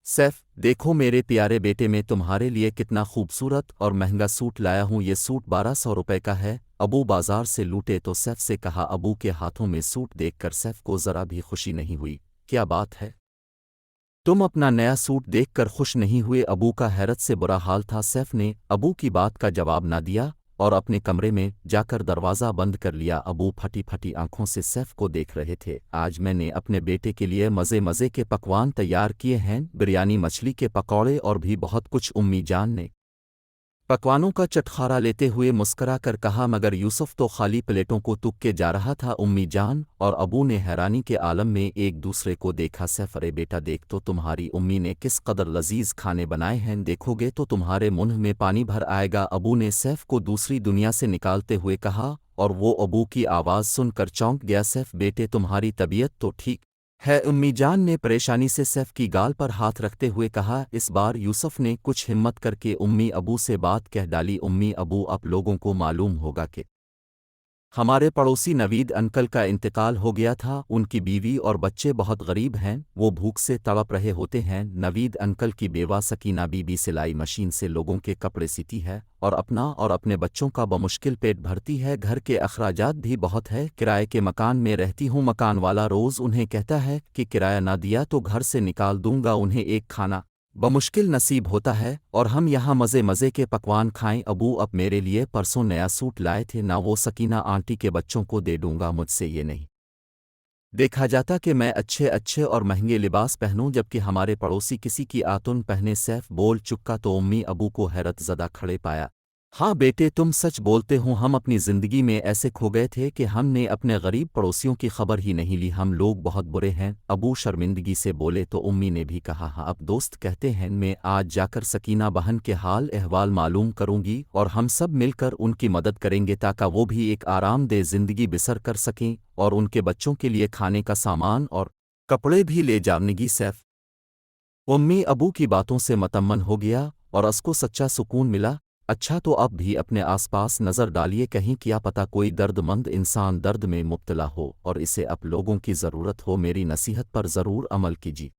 सैफ, देखो मेरे प्यारे बेटे, मैं तुम्हारे लिए कितना खूबसूरत और महंगा सूट लाया हूँ। ये सूट 1200 रुपए का है। अबू बाजार से लूटे तो सैफ से कहा। अबू के हाथों में सूट देखकर सैफ को ज़रा भी खुशी नहीं हुई। क्या बात है, तुम अपना नया सूट देखकर खुश नहीं हुए? अबू का हैरत से बुरा हाल था। सैफ ने अबू की बात का जवाब ना दिया और अपने कमरे में जाकर दरवाज़ा बंद कर लिया। अबू फटी फटी आंखों से सैफ को देख रहे थे। आज मैंने अपने बेटे के लिए मज़े मज़े के पकवान तैयार किए हैं, बिरयानी, मछली के पकौड़े और भी बहुत कुछ। उम्मी जान ने पकवानों का चटखारा लेते हुए मुस्करा कर कहा, मगर यूसुफ तो खाली प्लेटों को तुक के जा रहा था। उम्मी जान और अबू ने हैरानी के आलम में एक दूसरे को देखा। सैफ, अरे बेटा देख तो तुम्हारी उम्मी ने किस कदर लजीज खाने बनाए हैं, देखोगे तो तुम्हारे मुंह में पानी भर आएगा। अबू ने सैफ को दूसरी दुनिया से निकालते हुए कहा और वो अबू की आवाज़ सुनकर चौंक गया। सैफ बेटे, तुम्हारी तबीयत तो ठीक है? उम्मी जान ने परेशानी से सैफ की गाल पर हाथ रखते हुए कहा। इस बार यूसुफ ने कुछ हिम्मत करके उम्मी अबू से बात कह डाली। उम्मी अबू, आप लोगों को मालूम होगा कि हमारे पड़ोसी नवीद अंकल का इंतकाल हो गया था। उनकी बीवी और बच्चे बहुत गरीब हैं, वो भूख से तड़प रहे होते हैं। नवीद अंकल की बेवा सकीना बीबी सिलाई मशीन से लोगों के कपड़े सीती है और अपना और अपने बच्चों का बमुश्किल पेट भरती है। घर के अखराजात भी बहुत है। किराए के मकान में रहती हूँ। मकान वाला रोज़ उन्हें कहता है कि किराया ना दिया तो घर से निकाल दूंगा। उन्हें एक खाना बमुश्किल नसीब होता है और हम यहाँ मज़े मज़े के पकवान खाएं। अबू, अब मेरे लिए परसों नया सूट लाए थे ना, वो सकीना आंटी के बच्चों को दे दूंगा। मुझसे ये नहीं देखा जाता कि मैं अच्छे अच्छे और महंगे लिबास पहनूं जबकि हमारे पड़ोसी किसी की आतुन पहने। सैफ बोल चुका तो उम्मी अबू को हैरत ज़दा खड़े पाया। हाँ बेटे, तुम सच बोलते हो। हम अपनी ज़िंदगी में ऐसे खो गए थे कि हमने अपने गरीब पड़ोसियों की खबर ही नहीं ली। हम लोग बहुत बुरे हैं। अबू शर्मिंदगी से बोले तो उम्मी ने भी कहा, हाँ अब दोस्त कहते हैं, मैं आज जाकर सकीना बहन के हाल अहवाल मालूम करूंगी और हम सब मिलकर उनकी मदद करेंगे ताकि वो भी एक आरामदेह ज़िंदगी बसर कर सकें और उनके बच्चों के लिए खाने का सामान और कपड़े भी ले जानेगी। सैफ उम्मी अबू की बातों से मतम्मन हो गया और उसको सच्चा सुकून मिला। अच्छा, तो अब भी अपने आसपास नज़र डालिए, कहीं क्या पता कोई दर्दमंद इंसान दर्द में मुब्तला हो और इसे आप लोगों की ज़रूरत हो। मेरी नसीहत पर ज़रूर अमल कीजिए।